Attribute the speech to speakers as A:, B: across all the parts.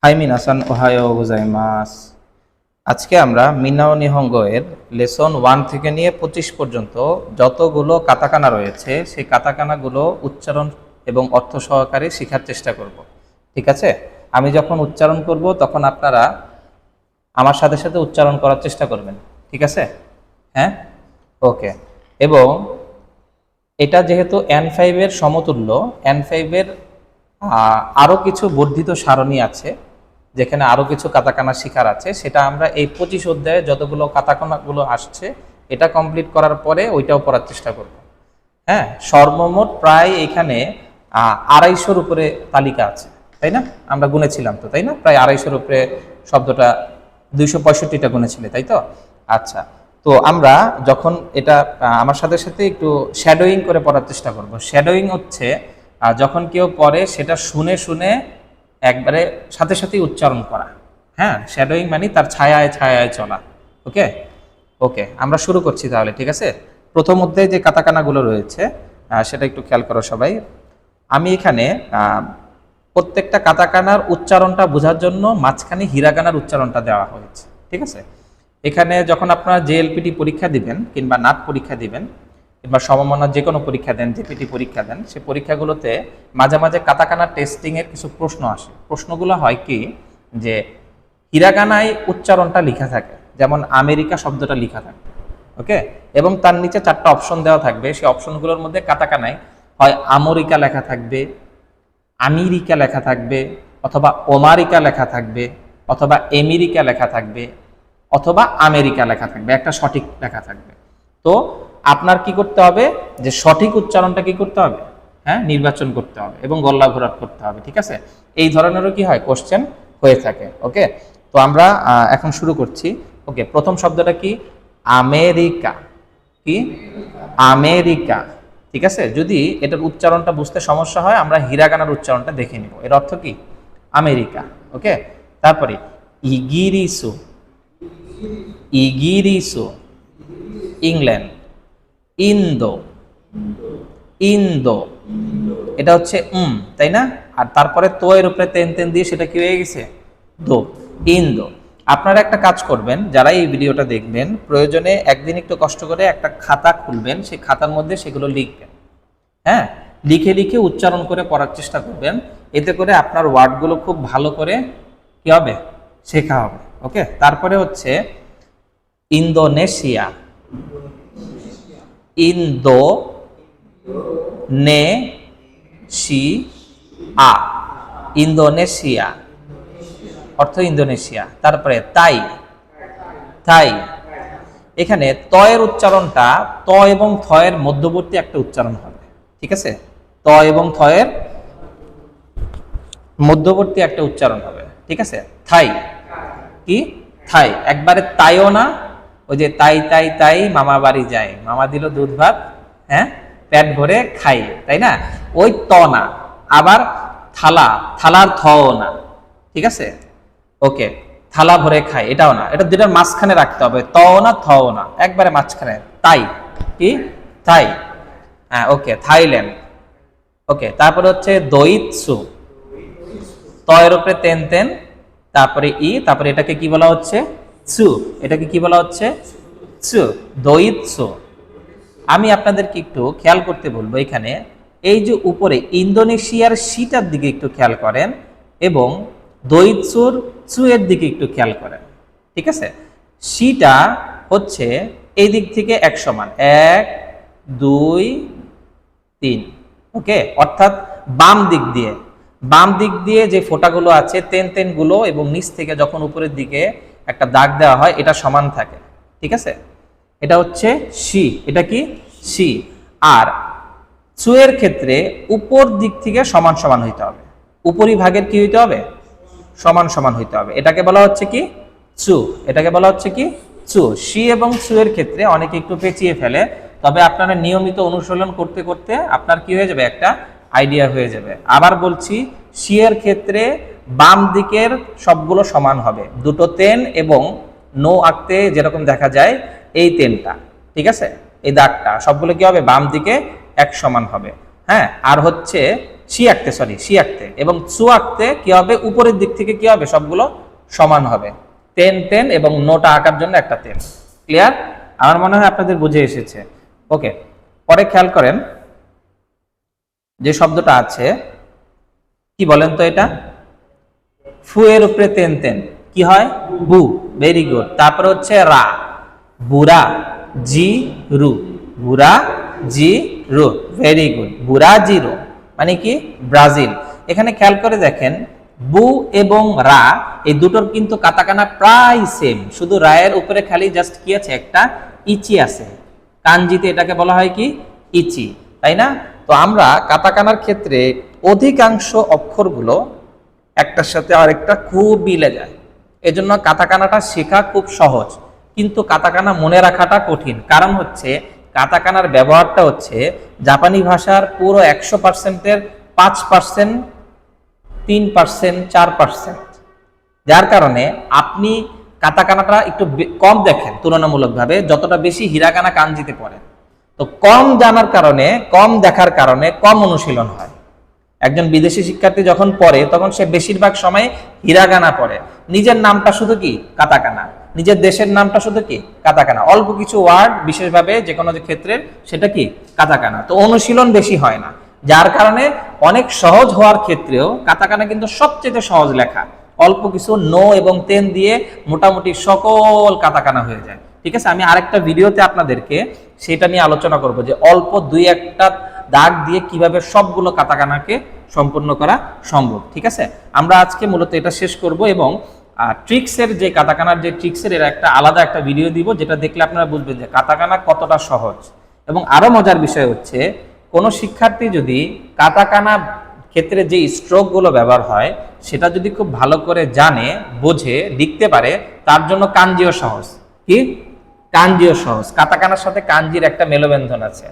A: High মিনাসান Ohio গোজাইমাস। আজকে আমরা Mainau নিহঙ্গো এর লেসন 1 থেকে নিয়ে 25 পর্যন্ত যতগুলো কাতাকানা রয়েছে সেই কাতাকানাগুলো উচ্চারণ এবং অর্থ সহকারে শেখার চেষ্টা করব। ঠিক আছে, আমি যখন উচ্চারণ করব তখন আপনারা আমার সাথে সাথে উচ্চারণ করার চেষ্টা করবেন। ঠিক আছে? হ্যাঁ, ওকে। এবং এটা যেহেতু N5 এর সমতুল্য, N5 এর আরও কিছু বর্ধিত সারণী আছে যেখানে আরও কিছু কাতাকানা শিখার আছে, সেটা আমরা এই 25 অধ্যায়ে যতগুলো কাতাকানাগুলো আসছে এটা কমপ্লিট করার পরে ওইটাও পড়ার চেষ্টা করব। হ্যাঁ, সর্বমোট প্রায় এখানে 250-র উপরে তালিকা আছে, তাই না? আমরা গুনেছিলাম তো, তাই না? প্রায় 250-র উপরে শব্দটা, 265টা গুনেছিলে, তাই তো? আচ্ছা, তো আমরা যখন এটা আমার সাথে সাথে একটু শ্যাডোয়িং করে পড়ার চেষ্টা করব। শ্যাডোয়িং হচ্ছে যখন কেউ পড়ে সেটা শুনে শুনে একবারে সাথে সাথেই উচ্চারণ করা। হ্যাঁ, শ্যাডোয়িং মানে তার ছায়ায় ছায়ায় চলা। ওকে ওকে, আমরা শুরু করছি তাহলে। ঠিক আছে, প্রথম অধ্যায়ে যে কাতাকানাগুলো রয়েছে সেটা একটু খেয়াল করো সবাই। আমি এখানে প্রত্যেকটা কাতাকানার উচ্চারণটা বোঝার জন্য মাঝখানে হিরাগানার উচ্চারণটা দেওয়া হয়েছে। ঠিক আছে, এখানে যখন আপনারা জেএলপিটি পরীক্ষা দিবেন কিংবা নাট পরীক্ষা দিবেন কিংবা সমমানের যে কোনো পরীক্ষা দেন, জেপিটি পরীক্ষা দেন, সেই পরীক্ষাগুলোতে মাঝে মাঝে কাতাকানা টেস্টিংয়ের কিছু প্রশ্ন আসে। প্রশ্নগুলো হয় কি, যে হিরাগানায় উচ্চারণটা লেখা থাকে, যেমন আমেরিকা শব্দটা লেখা থাকে। ওকে, এবং তার নিচে 4টা অপশন দেওয়া থাকবে। সেই অপশনগুলোর মধ্যে কাতাকানায় হয় আমরিকা লেখা থাকবে, আমেরিকা লেখা থাকবে, অথবা ওমারিকা লেখা থাকবে, অথবা আমেরিকা লেখা থাকবে, অথবা আমেরিকা লেখা থাকবে, একটা সঠিক লেখা থাকবে। তো আপনার কি করতে হবে, যে সঠিক উচ্চারণটা কি করতে হবে, হ্যাঁ, নির্বাচন করতে হবে এবং গল্লা ঘোরাট করতে হবে। ঠিক আছে, এই ধরনেরও কি হয়, কোশ্চেন হয়ে থাকে। ওকে, তো আমরা এখন শুরু করছি। ওকে, প্রথম শব্দটা কি, আমেরিকা। কি, আমেরিকা। ঠিক আছে, যদি এটার উচ্চারণটা বুঝতে সমস্যা হয় আমরা হিরাগানার উচ্চারণটা দেখে নিব। এর অর্থ কি, আমেরিকা। ওকে, তারপরে ইগিরিসু। ইগিরিসু ইংল্যান্ড। ইন্দো। ইন্দো, এটা হচ্ছে তাই না? আর তারপরে তো এর উপরে তেন তেন দিয়ে সেটা কি হয়ে গেছে, দো। ইন্দো। আপনারা একটা কাজ করবেন, যারা এই ভিডিওটা দেখবেন, প্রয়োজনে একদিন একটু কষ্ট করে একটা খাতা খুলবেন, সেই খাতার মধ্যে সেগুলো লিখবেন। হ্যাঁ, লিখে লিখে উচ্চারণ করে পড়ার চেষ্টা করবেন। এতে করে আপনার ওয়ার্ডগুলো খুব ভালো করে কি হবে, শেখা হবে। ওকে, তারপরে হচ্ছে ইন্দোনেশিয়া। ইন্দো নে শি আ, ইন্দোনেশিয়া, অর্থ ইন্দোনেশিয়া। তারপরে তাই। তাই, এখানে তয়ের উচ্চারণটা ত এবং থয়ের মধ্যবর্তী একটা উচ্চারণ হবে। ঠিক আছে, ত এবং থয়ের মধ্যবর্তী একটা উচ্চারণ হবে। ঠিক আছে, থাই। কি, থাই, একবারে তাইও না, ওই যে তাই তাই তাই মামা বাড়ি যায়, মামা দিল দুধ ভাত, হ্যাঁ, পেট ভরে খাই, তাই না? ওই ত না। আবার থালা, থালার থও না। ঠিক আছে, ওকে, থালা ভরে খাই, এটাও না, এটা দুটার মাঝখানে রাখতে হবে, তও না থও না, একবারে মাঝখানে। তাই। কি, তাই। হ্যাঁ, ওকে, থাইল্যান্ড। ওকে, তারপরে হচ্ছে দইৎসু। ত এর উপরে তেন তেন, তারপরে ই, তারপরে এটাকে কি বলা হচ্ছে, সু। এটাকে কি বলা হচ্ছে, সু, দইৎসু। আমি আপনাদেরকে একটু খেয়াল করতে বলবো, এখানে এই যে উপরে ইন্দোনেশিয়ার সিটার দিকে একটু খেয়াল করেন এবং দইৎসুর চু এর দিকে একটু খেয়াল করেন। ঠিক আছে, সিটা হচ্ছে এই দিক থেকে এক সমান, 1 2 3। ওকে, অর্থাৎ বাম দিক দিয়ে, বাম দিক দিয়ে যে ফোঁটাগুলো আছে তেন তেন গুলো, এবং নিচ থেকে যখন উপরের দিকে একটা দাগ দেওয়া হয় এটা সমান থাকে। ঠিক আছে, এটা হচ্ছে সি। এটা কি, সি। আর চু এর ক্ষেত্রে উপর দিক থেকে সমান সমান হইতে হবে, উপরি ভাগের কি হইতে হবে, সমান সমান হইতে হবে। এটাকে বলা হচ্ছে কি, চু। এটাকে বলা হচ্ছে কি, চু। সি এবং চু এর ক্ষেত্রে অনেকে একটু পেঁচিয়ে ফেলে, তবে আপনারা নিয়মিত অনুশীলন করতে করতে আপনার কি হয়ে যাবে, একটা আইডিয়া হয়ে যাবে। আবার বলছি, সি এর ক্ষেত্রে বাম দিকের সবগুলো সমান হবে, দুটো তেন এবং নো আঁকতে যেরকম দেখা যায় এই তেনটা, ঠিক আছে, এই দাগটা সবগুলো কি হবে, বাম দিকে এক সমান হবে। হ্যাঁ, আর হচ্ছে সি আঁকতে এবং সু আঁকতে কি হবে, উপরের দিক থেকে কি হবে, সবগুলো সমান হবে। তেন তেন এবং নোটা আঁকার জন্য একটা তেন। ক্লিয়ার? আমার মনে হয় আপনাদের বুঝে এসেছে। ওকে, পরে খেয়াল করেন যে শব্দটা আছে, কি বলেন তো এটা? ফু এর উপরে তেন তেন কি হয়? বু। Very good. তারপরে হচ্ছে রা, বুরা জি রু, বুরা জি রু। Very good. বুরা জি রু মানে কি? ব্রাজিল। এখানে খেয়াল করে দেখেন বু এবং রা এই দুটোর কিন্তু কাতাকানা প্রায় সেম, শুধু রায়ের উপরে খালি জাস্ট কি আছে, একটা ইচি আছে। কাঞ্জিতে এটাকে বলা হয় কি? ইচি, তাই না? তো আমরা কাতাকানার ক্ষেত্রে অধিকাংশ অক্ষরগুলো একটার সাথে আরেকটা খুব মিলে যায়। এজন্য কাতাকানাটা শেখা খুব সহজ, কিন্তু কাতাকানা মনে রাখাটা কঠিন। কারণ হচ্ছে কাতাকানার ব্যবহারটা হচ্ছে জাপানি ভাষার পুরো 100%-এর 5%, 3%, 4%, যার কারণে আপনি কাতাকানাটা একটু কম দেখেন তুলনামূলকভাবে, যতটা বেশি হিরাগানা কাঞ্জিতে পড়েন। তো কম জানার কারণে, কম দেখার কারণে কম অনুশীলন হয়। একজন বিদেশি শিক্ষার্থী যখন পড়ে তখন সে বেশিরভাগ সময় হিরাগানা পড়ে, নিজের নামটা শুধু কি? কাতাকানা। নিজের দেশের নামটা শুধু কি? কাতাকানা। অল্প কিছু ওয়ার্ড বিশেষভাবে যে কোনো ক্ষেত্রে সেটা কি? কাতাকানা। তো অনুশীলন বেশি হয় না, যার কারণে অনেক সহজ হওয়ার ক্ষেত্রেও কাতাকানা কিন্তু সবচেয়ে সহজ লেখা। অল্প কিছু নো এবং তেন দিয়ে মোটামুটি সকল কাতাকানা হয়ে যায়। ঠিক আছে, আমি আরেকটা ভিডিওতে আপনাদেরকে সেটা নিয়ে আলোচনা করব যে অল্প দুই একটা দাগ দিয়ে কিভাবে সবগুলো কাতাকানাকে সম্পূর্ণ করা সম্ভব। ঠিক আছে, আমরা আজকে মূলত এটা শেষ করব এবং ট্রিক্সের যে কাতাকানার যে ট্রিক্সের এর একটা আলাদা একটা ভিডিও দিব, যেটা দেখলে আপনারা বুঝবেন যে কাতাকানা কতটা সহজ। এবং আরো মজার বিষয় হচ্ছে কোনো শিক্ষার্থী যদি কাতাকানা ক্ষেত্রে যে স্ট্রোকগুলো ব্যবহার হয় সেটা যদি খুব ভালো করে জানে, বোঝে, লিখতে পারে, তার জন্য কাঞ্জিও সহজ। কি? কাঞ্জিও সহজ। কাতাকানার সাথে কাঞ্জির একটা মেলবন্ধন আছে।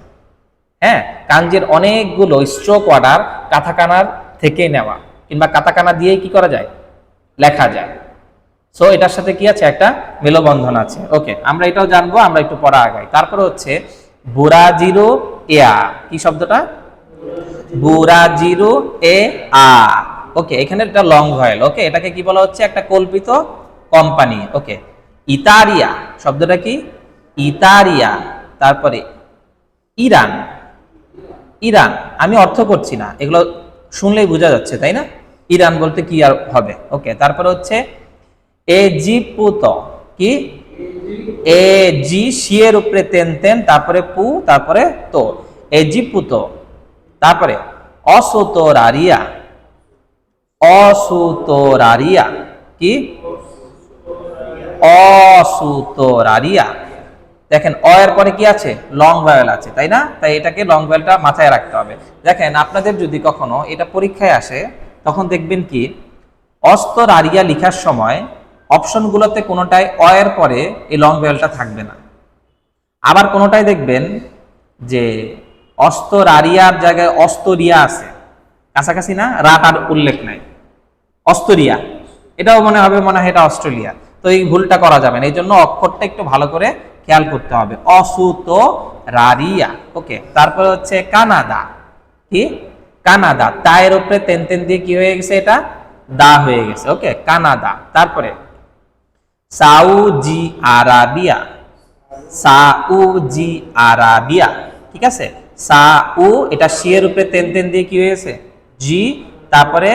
A: হ্যাঁ, কাঞ্জির অনেকগুলো স্ট্রোক অর্ডার কাতাকানার থেকে নেওয়া, কিংবা কাতাকানা দিয়েই কি করা যায়? লেখা যায়। সো এটার সাথে কি আছে? একটা মেলবন্ধন আছে। ওকে, আমরা এটাও জানবো, আমরা একটু পড়া আগাই। তারপরে হচ্ছে বুরাজিরো এয়া, কি শব্দটা? বুরাজিরো এ আ। ওকে, এখানে একটা লং ভয়েল। ওকে, এটাকে কি বলা হচ্ছে? একটা কল্পিত কোম্পানি। ওকে, ইতারিয়া শব্দটা কি? ইতারিয়া। তারপরে ইরান, ইরান আমি অর্থ করছি না, এগুলো শুনলেই বোঝা যাচ্ছে, তাই না? ইরান বলতে কি আর হবে? ওকে, তারপরে হচ্ছে এজিপুত, কি? এ জি শিয়ের উপরে তেন তেন, তারপরে পু, তারপরে তো, এজিপুত। তারপরে অসুতরারিয়া, অসুতরারিয়া, কি? অসুতরারিয়া। দেখেন অ এর পরে কি আছে? লং ভয়েল আছে, তাই না? তাই এটাকে লং ভয়েলটা মাথায় রাখতে হবে। দেখেন আপনাদের যদি কখনো এটা পরীক্ষায় আসে তখন দেখবেন কি অস্তরারিয়া লেখার সময় অপশনগুলোতে কোনোটায় অ এর পরে এই লং ভয়েলটা থাকবে না। আবার কোনোটাই দেখবেন যে অস্তরারিয়ার জায়গায় অস্তরিয়া আছে, কাছাকাছি না? রাটার উল্লেখ নাই, অস্তরিয়া। এটাও মনে হয় এটা অস্ট্রেলিয়া। তো এই ভুলটা করা যাবে না, এই জন্য অক্ষরটা একটু ভালো করে খেয়াল করতে হবে। অসুত রারিয়া। ওকে, তারপরে হচ্ছে কানাডা, কি? কানাডা। তায়ের উপরে তেন তেন দিয়ে কি হয়ে গেছে? এটা দা হয়ে গেছে। ওকে, কানাডা। তারপরে সাউজি আরাবিয়া, সাউজি আরাবিয়া। ঠিক আছে, সাউ এটা শিয়ের উপরে তেন তেন দিয়ে কি হয়েছে? জি। তারপরে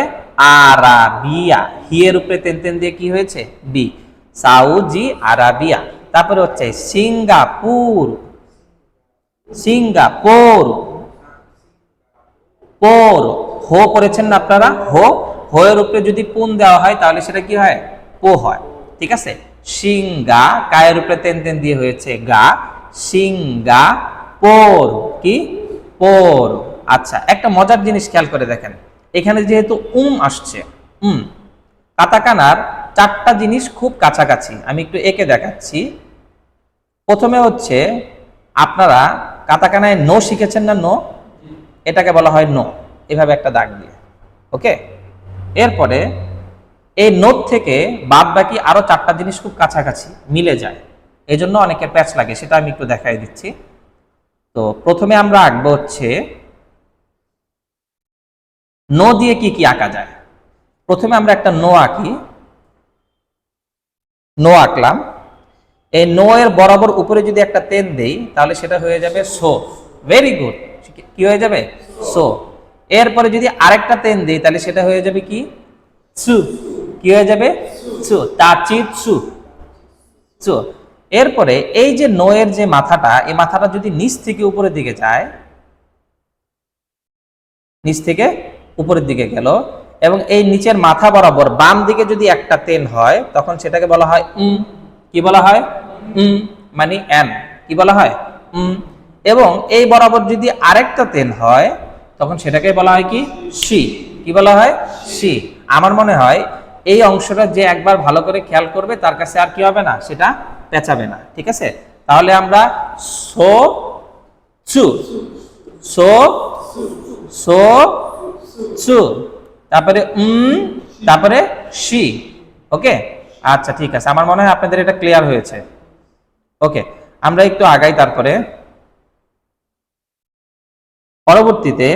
A: আরাবিয়া, হিয়ের উপরে তেন তেন দিয়ে কি হয়েছে? বি। সাউজি আরাবিয়া। তারপরে হচ্ছে সিঙ্গাপুর, সিঙ্গাপুর, পোর। হো করেছেন না আপনারা? হো, হো এর উপরে যদি পুন দেওয়া হয় তাহলে সেটা কি হয়? পো হয়। ঠিক আছে, সিঙ্গা, কায়ের উপরে তেন তেন দিয়ে হয়েছে গা, সিঙ্গা পোর, কি? পোর। আচ্ছা, একটা মজার জিনিস খেয়াল করে দেখেন, এখানে যেহেতু আসছে, কাতাকানার চারটা জিনিস খুব কাছাকাছি। আমি একটু একে দেখাচ্ছি। প্রথমে হচ্ছে আপনারা কাতাকানায় নো শিখেছেন না? নো, এটাকে বলা হয় নো, এভাবে একটা দাগ দিয়ে। ওকে, এরপরে এই নোট থেকে বাদ বাকি আরো চারটা জিনিস খুব কাছাকাছি মিলে যায়, এই জন্য অনেকের প্যাচ লাগে, সেটা আমি একটু দেখাই দিচ্ছি। তো প্রথমে আমরা আঁকবো হচ্ছে নো দিয়ে কি কি আঁকা যায়? প্রথমে আমরা একটা নো আঁকি, নো আঁকলাম। এই নো এর বরাবর উপরে যদি একটা তেন দেই তাহলে সেটা হয়ে যাবে সো। Very good. কি হয়ে যাবে? সো। এরপরে যদি আরেকটা তেন দেই তাহলে সেটা হয়ে যাবে কি? চু। কি হয়ে যাবে? চু। তাচি চু। চু। এরপরে এই যে নো এর যে মাথাটা, এই মাথাটা যদি নিচ থেকে উপরের দিকে যায়, নিচ থেকে উপরের দিকে গেল, এবং এই নিচের মাথা বরাবর বাম দিকে যদি একটা তেন হয় তখন সেটাকে বলা হয় কি বলা হয়? মানে এন। কি বলা হয়? এবং এই বরাবর যদি আরেকটা তেন হয় তখন সেটাকে বলা হয় কি? সি। কি বলা হয়? সি। আমার মনে হয় এই অংশটা যে একবার ভালো করে খেয়াল করবে তার কাছে আর কি হবে না, সেটা পেঁচাবে না। ঠিক আছে, তাহলে আমরা সো চু, সো সো চু, তারপরে তারপরে সি। ওকে, আচ্ছা ঠিক আছে, আমার মনে হয় আপনাদের এটা ক্লিয়ার হয়েছে। ওকে, আমরা একটু আগাই। তারপরে পরবর্তীতে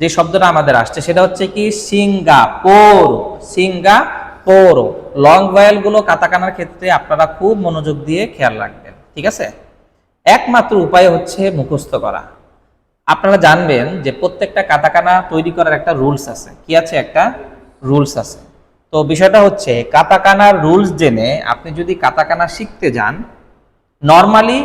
A: যে শব্দটা আমাদের আসছে সেটা হচ্ছে কি? সিঙ্গাপুর। সিঙ্গাপুর। লং ভয়েল গুলো কাতাকানার ক্ষেত্রে আপনারা খুব মনোযোগ দিয়ে খেয়াল রাখবেন। ঠিক আছে, একমাত্র উপায় হচ্ছে মুখস্থ করা। আপনারা জানবেন যে প্রত্যেকটা কাতাকানা তৈরি করার একটা রুলস আছে। কি আছে? একটা রুলস আছে। তো বিষয়টা হচ্ছে কাতাকানার রুলস জেনে আপনি যদি কাতাকানা শিখতে যান, নরমালি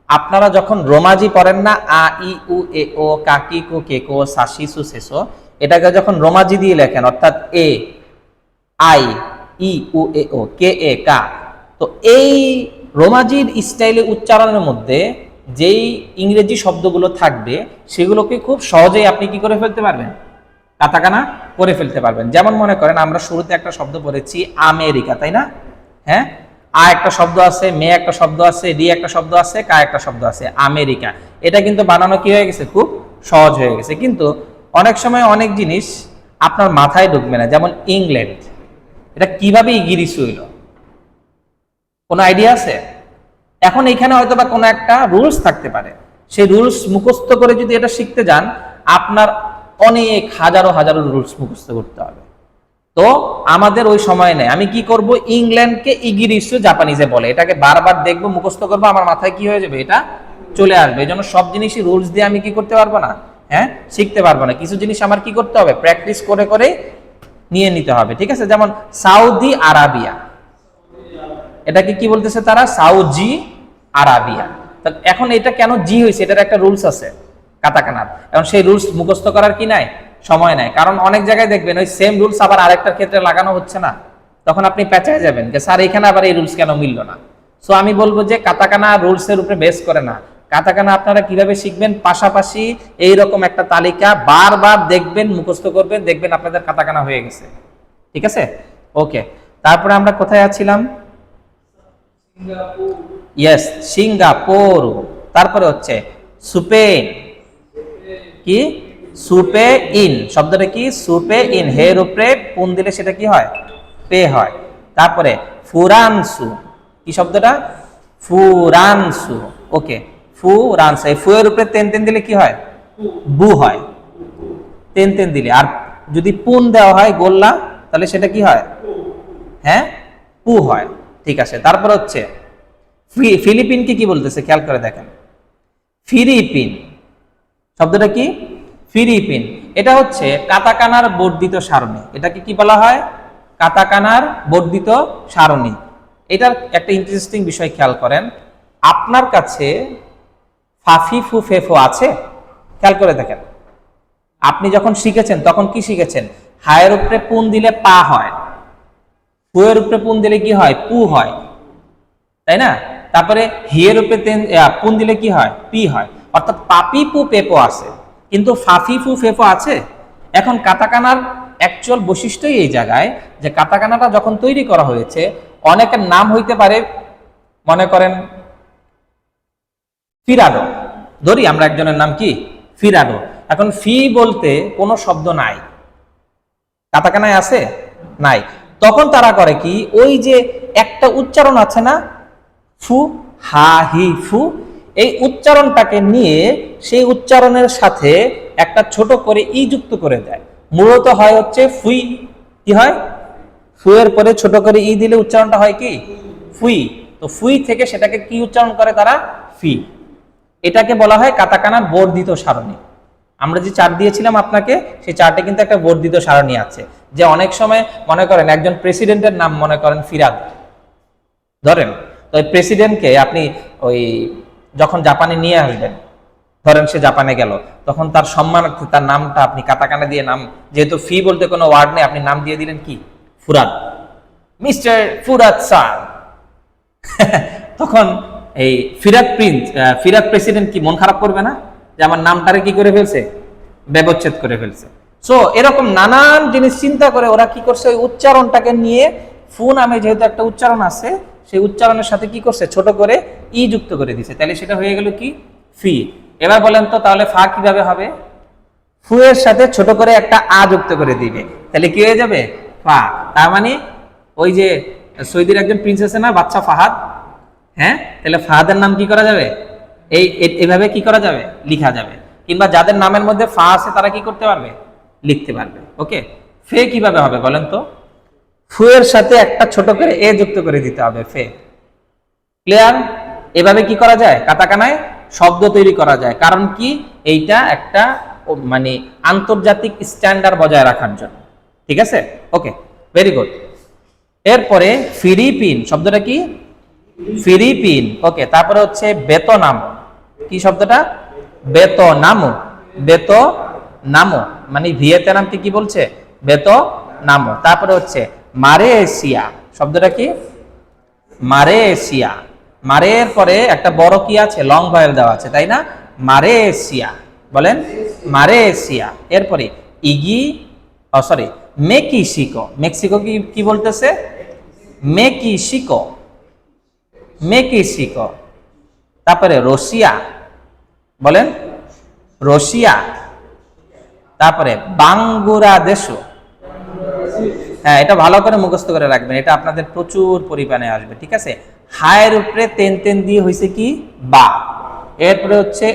A: আপনারা যখন রোমাজি পড়েন না, আ ই উ এ ও কাকি কো কে কো সাশি সু সেসো, এটাকে যখন রোমাজি দিয়ে লেখেন, অর্থাৎ এ আই ই উ এ ও কে এ কা, তো এই রোমাজির স্টাইলে উচ্চারণের মধ্যে যেই ইংরেজি শব্দগুলো থাকবে সেগুলোকে খুব সহজেই আপনি কি করে ফেলতে পারবেন? কাতাকানা করে ফেলতে পারবেন। যেমন মনে করেন আমরা শুরুতে একটা শব্দ পড়েছি আমেরিকা, তাই না? হ্যাঁ, আ একটা শব্দ আছে, মে একটা শব্দ আছে, ডি একটা শব্দ আছে, কা একটা শব্দ আছে, আমেরিকা। এটা কিন্তু বানানো কি হয়ে গেছে? খুব সহজ হয়ে গেছে। কিন্তু অনেক সময় অনেক জিনিস আপনার মাথায় ঢুকবে না। যেমন ইংল্যান্ড, এটা কিভাবে ইংলিশ হইল? কোনো আইডিয়া আছে? এখন এখানে হয়তো বা কোনো একটা রুলস থাকতে পারে, সেই রুলস মুখস্থ করে যদি এটা শিখতে যান আপনার অনেক হাজারো হাজারো রুলস মুখস্থ করতে হবে। তো আমাদের ওই সময় নেই। আমি কি করব? ইংল্যান্ডকে ইগিরিসু জাপানিজে বলে, এটাকে বারবার দেখবো, মুখস্থ করবো, আমার মাথায় কি হয়ে যাবে? এটা চলে আসবে। এই জন্য সব জিনিসই রুলস দিয়ে আমি কি করতে পারবো না, হ্যাঁ, শিখতে পারবো না। কিছু জিনিস আমার কি করতে হবে? প্র্যাকটিস করে করে নিয়ে নিতে হবে। ঠিক আছে, যেমন সাউদি আরাবিয়া, এটাকে কি বলতেছে তারা? সাউজি আরাবিয়া। এখন এটা কেন জি হয়েছে? এটার একটা রুলস আছে কাতাকানার। এখন সেই রুলস মুখস্থ করার কি নাই, সময় নাই। কারণ অনেক জায়গায় দেখবেন ওই সেম রুলস আবার আরেকটার ক্ষেত্রে লাগানো হচ্ছে না, তখন আপনি পেঁচায় যাবেন যে স্যার এখানে আবার এই রুলস কেন মিলল না। সো আমি বলবো যে কাতাকানা রুলসের উপরে বেস করে না, কাতাকানা আপনারা কিভাবে শিখবেন, পাশাপাশি এইরকম একটা তালিকা বারবার দেখবেন, মুখস্থ করবেন, দেখবেন আপনাদের কাতাকানা হয়ে গেছে। ঠিক আছে, ওকে। তারপরে আমরা কোথায় আছিলাম? Yes, Singapore. তারপরে হচ্ছে সুপেন। কি? সুপে ইন। শব্দটা কি? সুপে ইন। হের উপরে পুন দিলে সেটা কি হয়? পে হয়। তারপরে ফুরানসু। কি শব্দটা? ফুরানসু। ওকে, ফুরানসু। এই ফু এর উপরে তেন তেন দিলে কি হয়? বু হয়। তেন তেন দিলে। আর যদি পুন দেওয়া হয় গোল্লা, তাহলে সেটা কি হয়? হ্যাঁ, পু হয়। ঠিক আছে, তারপর হচ্ছে ফিলিপিনকে কি বলতেছে খেয়াল করে দেখেন। ফিলিপিন শব্দটা কি? ফিলিপিন। এটা হচ্ছে কাতাকানার বর্ধিত সারণী। এটাকে কি বলা হয়? কাতাকানার বর্ধিত সারণী। এটার একটা ইন্টারেস্টিং বিষয় খেয়াল করেন। আপনার কাছে ফাফি ফু ফেফো আছে? খেয়াল করে দেখেন। আপনি যখন শিখেছেন তখন কি শিখেছেন? হায়ের উপরে পুন দিলে পা হয়, ফুয়ের উপরে পুন দিলে কি হয়? পু হয়, তাই না? তারপরে হিয়ের উপরে পুন দিলে কি হয়? পি হয়। অর্থাৎ পাপি পু পেপো আছে, কিন্তু ফাফি ফু ফেফো আছে। এখন কাতাকানার অ্যাকচুয়াল বৈশিষ্ট্যই এই জায়গায় যে কাতাকানাটা যখন তৈরি করা হয়েছে, অনেকের নাম হইতে পারে, মনে করেন ফিরাডো, ধরি আমরা একজনের নাম কি? ফিরাডো। এখন ফি বলতে কোনো শব্দ নাই, কাতাকানায় আছে? নাই। তখন তারা করে কি? ওই যে একটা উচ্চারণ আছে না, ফু, হা হি ফু, এই উচ্চারণটাকে নিয়ে সেই উচ্চারণের সাথে একটা ছোট করে ই যুক্ত করে দেয়। মূলত হয় হচ্ছে ফুই। কি হয়? ফুয়ের পরে ছোট করে ই দিলে উচ্চারণটা হয় কি? ফুই। তো ফুই থেকে সেটাকে কি উচ্চারণ করে তারা? ফি। এটাকে বলা হয় কাতাকানার বর্ধিত সারণী। আমরা যে চার্ট দিয়েছিলাম আপনাকে, সেই চার্টে কিন্তু একটা বর্ধিত সারণী আছে। যে অনেক সময় মনে করেন একজন প্রেসিডেন্টের নাম মনে করেন ফিরাদ ধরেন, তো ওই প্রেসিডেন্টকে আপনি ওই যখন জাপানে নিয়ে আসবেন, ধরেন সে জাপানে গেল, তখন তার সম্মানার্থে তার নামটা আপনি কাতাকানা দিয়ে নাম, যেহেতু ফি বলতে কোনো ওয়ার্ড নেই, আপনি নাম দিয়ে দিলেন কি? ফুরাদ, মিস্টার ফুরাদ স্যার। তখন এই ফিরাদ প্রেসিডেন্ট কি মন খারাপ করবে না যে আমার নামটারে কি করে ফেলছে? ব্যবচ্ছেদ করে ফেলছে। সো এরকম নানান জিনিস চিন্তা করে ওরা কি করছে, ওই উচ্চারণটাকে নিয়ে ফু নামে যেহেতু একটা উচ্চারণ আছে, সেই উচ্চারণের সাথে কি করছে, ছোট করে ই যুক্ত করে দিছে, তাহলে সেটা হয়ে গেল কি? ফি। এবার বলেন তো তাহলে ফা কিভাবে হবে? ফু এর সাথে ছোট করে একটা আ যুক্ত করে দিবে, তাহলে কি হয়ে যাবে? ফা। তার মানে ওই যে সৌদির একজন প্রিন্সেস না বাচ্চা ফাহাদ, হ্যাঁ, তাহলে ফাহাদের নাম কি করা যাবে? এইভাবে কি করা যাবে? লিখা যাবে। কিংবা যাদের নামের মধ্যে ফা আছে তারা কি করতে পারবে? লিখতে পারবে। ওকে, ফে কিভাবে হবে বলেন তো? ফু এর সাথে একটা ছোট করে এ যুক্ত করে দিতে হবে, ফে। ক্লিয়ার? এভাবে কি করা যায়? কাতাকানায় শব্দ তৈরি করা যায়। কারণ কি? এইটা একটা মানে আন্তর্জাতিক স্ট্যান্ডার্ড বজায় রাখার জন্য। ঠিক আছে? ওকে, ভেরি গুড। এরপরে ফিলিপিন শব্দটা কি? ফিলিপিন। ওকে, তারপরে হচ্ছে বেতনাম। কি শব্দটা? বেতনামো। বেতনামো মানে ভিয়েতনামকে কি বলছে? বেতনামো। তারপরে হচ্ছে মালয়েশিয়া। শব্দটা কি? মালয়েশিয়া। মারের পরে একটা বড় কি আছে? লং ভয়েল দেওয়া আছে, তাই না? মালয়েশিয়া। বলেন মালয়েশিয়া। এরপরে ইগি, সরি, মেক্সিকো। মেক্সিকো কি কি বলতেছে? Mexico, Mexico. তারপরে রাশিয়া, বলেন রাশিয়া। তারপরে বাংলাদেশ। হ্যাঁ, এটা ভালো করে মুখস্থ করে রাখবেন, এটা আপনাদের প্রচুর পরিমাণে আসবে। ঠিক আছে? হায়ের উপরে তেন তেন দিয়ে হয়েছে কি? বা। এরপরে হচ্ছে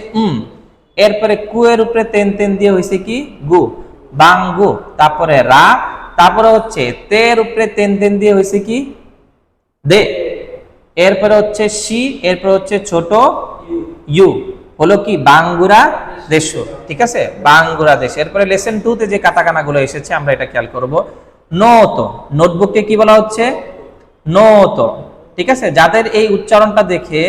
A: এরপরে কুয়ের উপরে তেন তেন দিয়ে হয়েছে কি? গু, বাঙ্গু। তারপরে রা। তারপরে হচ্ছে তের উপরে তেন তেন দিয়ে হয়েছে কি? দে। এরপরে হচ্ছে সি, এরপর হচ্ছে ছোট ইউ, হলো কি? বাঙ্গুরা দেশ। ঠিক আছে? বাঙ্গুরা দেশ। এরপরে লেসন 2 তে যে কাতাকানা গুলো এসেছে আমরা এটা খেয়াল করব। নোট, নোটবুককে কি বলা হচ্ছে? নোট। ঠিক আছে? যাদের এই উচ্চারণটা দেখে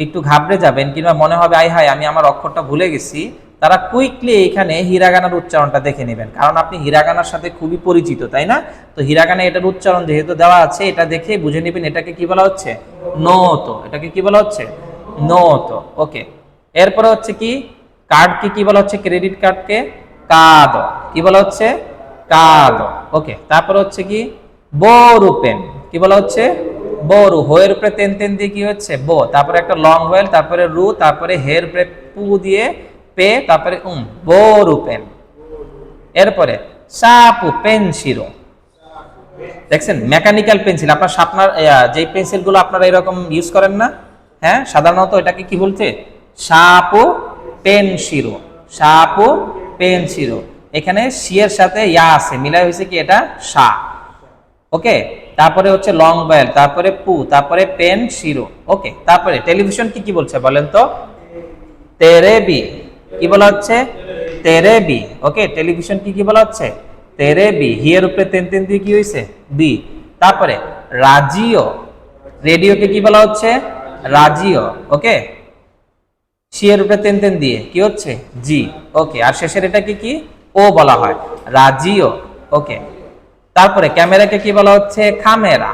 A: একটু ঘাবড়ে যাবেন কিংবা মনে হবে আই হাই আমি আমার অক্ষরটা ভুলে গেছি, তারা কুইকলি এখানে হিরাগানার উচ্চারণটা দেখে নেবেন, কারণ আপনি হিরাগানার সাথে খুবই পরিচিত, তাই না? তো হিরাগানা এটার উচ্চারণ যেহেতু দেওয়া আছে, এটা দেখে বুঝে নেবেন এটাকে কি বলা হচ্ছে? নোট। এটাকে কি বলা হচ্ছে? নোট। ওকে, এরপরে হচ্ছে কি? কার্ডকে কি বলা হচ্ছে? ক্রেডিট কার্ডকে কাদ। কি বলা হচ্ছে? কাদ। ওকে, তারপরে হচ্ছে কি? বড়ু পেন। কি বলা হচ্ছে? বড়ু। হোয়ের উপরে তেন তেন দিয়ে কি হচ্ছে? বো। তারপরে একটা লং ওয়েল, তারপরে রু, তারপরে হের উপরে পু দিয়ে পে, তারপরে বড়ু পেন। এরপরে সাপু পেন্সিল। দেখছেন মেকানিক্যাল পেন্সিল, আপনার শার্পনার যে পেন্সিল গুলো আপনারা এরকম ইউজ করেন না, হ্যাঁ, সাধারণত এটাকে কি বলছে? সাপু পেন্সিল। সাপু পেন্সিল। এখানে সি এর সাথে ইয়া আছে, মিলাই হয়েছে কি? এটা সা। ওকে, তারপরে হচ্ছে লং ভয়েল, তারপরে পু, তারপরে পেন শিরো। ওকে, তারপরে টেলিভিশন কি কি বলছে বলেন তো? তেরেবি। কি বলা হচ্ছে? তেরেবি। ওকে, টেলিভিশন কি কি বলা হচ্ছে? তেরেবি। হিয়ের উপরে তেন তেন দিয়ে কি হয়েছে? বি। তারপরে রাজিও। রেডিওকে কি বলা হচ্ছে? রাজিও। ওকে, সিয়ের উপরে তেন তেন দিয়ে কি হচ্ছে? জি। ওকে, আর শেষের এটাকে কি? ও বলা হয়, রাজিও। ওকে, তারপরে ক্যামেরাকে কি বলা হচ্ছে? খামেরা।